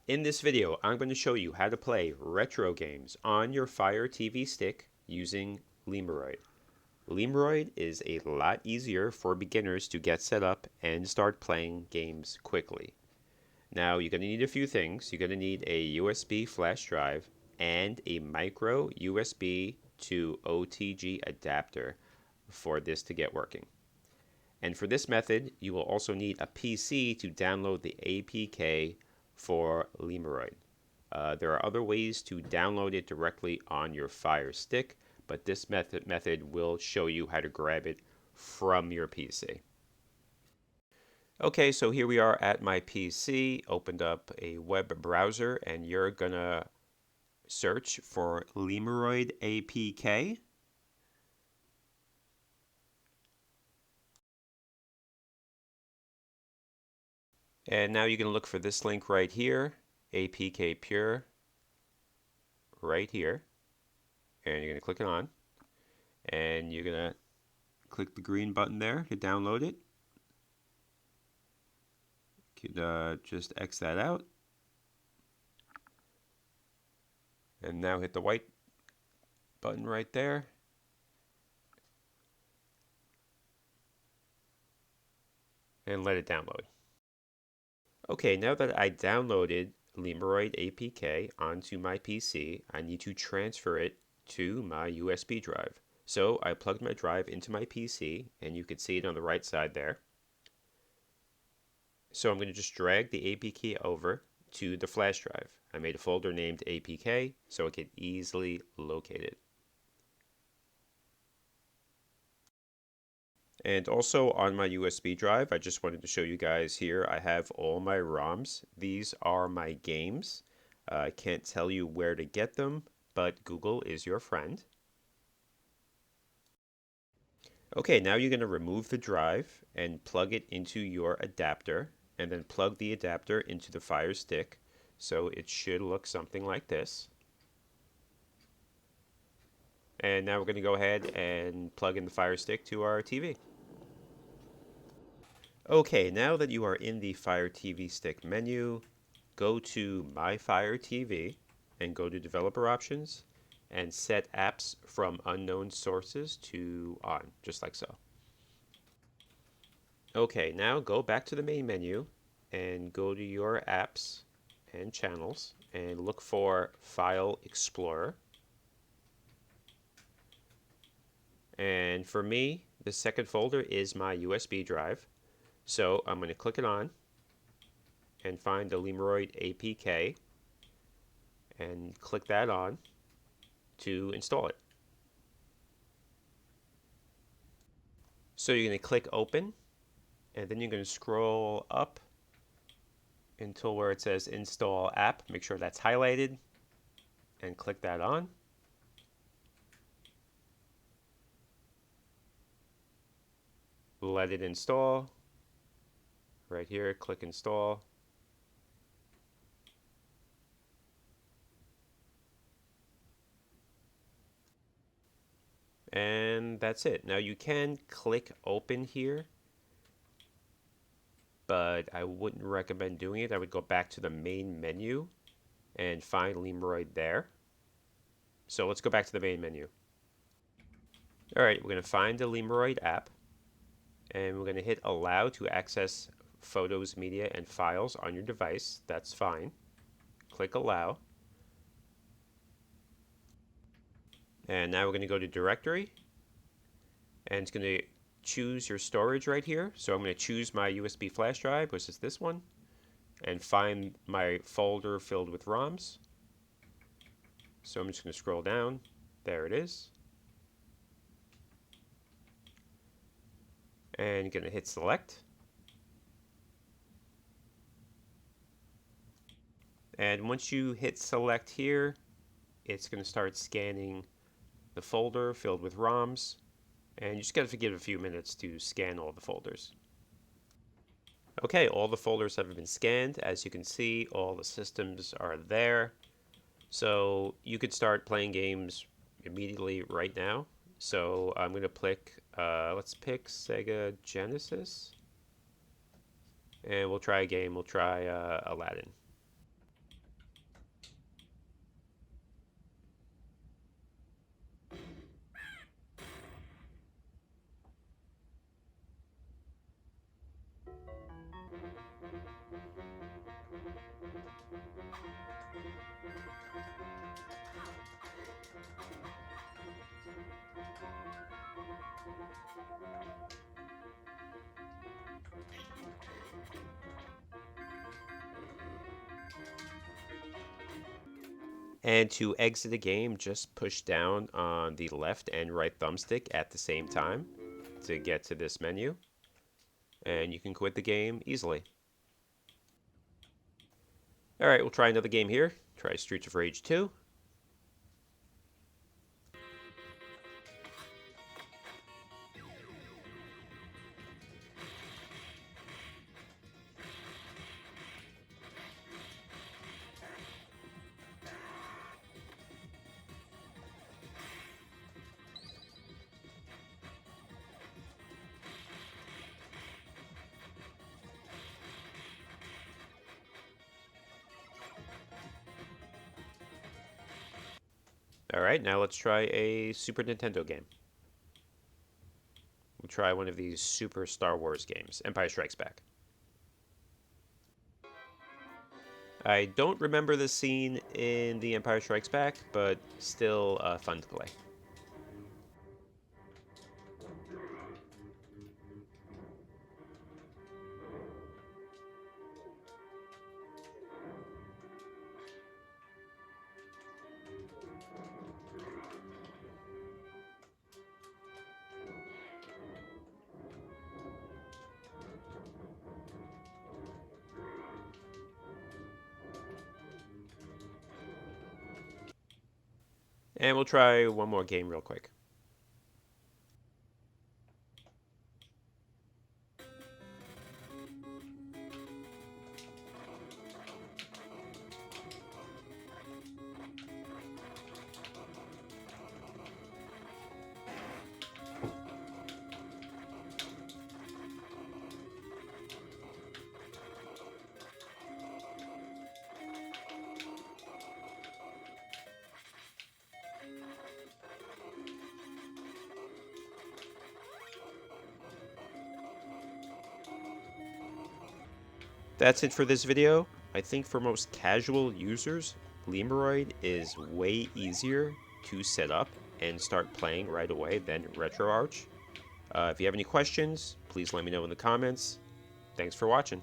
In this video, I'm going to show you how to play retro games on your Fire TV stick using Lemuroid. Lemuroid is a lot easier for beginners to get set up and start playing games quickly. Now, you're going to need a few things. You're going to need a USB flash drive and a micro USB to OTG adapter for this to get working. And for this method, you will also need a PC to download the APK for Lemuroid. There are other ways to download it directly on your Fire Stick, but this method will show you how to grab it from your PC. Okay, so here we are at my PC, opened up a web browser, and you're gonna search for Lemuroid APK. And now you're going to look for this link right here, APK Pure, right here. And you're going to click it on. And you're going to click the green button there to download it. You could just X that out. And now hit the white button right there. And let it download. Okay, now that I downloaded Lemuroid APK onto my PC, I need to transfer it to my USB drive. So I plugged my drive into my PC, and you can see it on the right side there. So I'm going to just drag the APK over to the flash drive. I made a folder named APK so it can easily locate it. And also on my USB drive, I just wanted to show you guys here, I have all my ROMs. These are my games. I can't tell you where to get them, but Google is your friend. Okay, now you're going to remove the drive and plug it into your adapter, and then plug the adapter into the Fire Stick. So it should look something like this. And now we're going to go ahead and plug in the Fire Stick to our TV. Okay, now that you are in the Fire TV Stick menu, go to My Fire TV and go to Developer Options and set apps from unknown sources to on, just like so. Okay, now go back to the main menu and go to your apps and channels and look for File Explorer. And for me, the second folder is my USB drive. So I'm going to click it on and find the Lemuroid APK and click that on to install it. So you're going to click open, and then you're going to scroll up until where it says install app. Make sure that's highlighted and click that on. Let it install. Right here, click install. And that's it. Now you can click open here, but I wouldn't recommend doing it. I would go back to the main menu and find Lemuroid there. So let's go back to the main menu. All right, we're going to find the Lemuroid app, and we're going to hit allow to access photos, media, and files on your device. That's fine. Click allow. And now we're going to go to directory, and it's going to choose your storage right here. So I'm going to choose my USB flash drive, which is this one, and find my folder filled with ROMs. So I'm just going to scroll down. There it is. And going to hit select. And once you hit select here, it's going to start scanning the folder filled with ROMs. And you just got to give it a few minutes to scan all the folders. Okay, all the folders have been scanned. As you can see, all the systems are there. So you could start playing games immediately right now. So I'm going to pick, let's pick Sega Genesis. And we'll try a game. We'll try Aladdin. And to exit the game, just push down on the left and right thumbstick at the same time to get to this menu. And you can quit the game easily. Alright, we'll try another game here. Try Streets of Rage 2. Alright, now let's try a Super Nintendo game. We'll try one of these Super Star Wars games, Empire Strikes Back. I don't remember the scene in The Empire Strikes Back, but still fun to play. And we'll try one more game real quick. That's it for this video. I think for most casual users, Lemuroid is way easier to set up and start playing right away than Retroarch. If you have any questions, please let me know in the comments. Thanks for watching.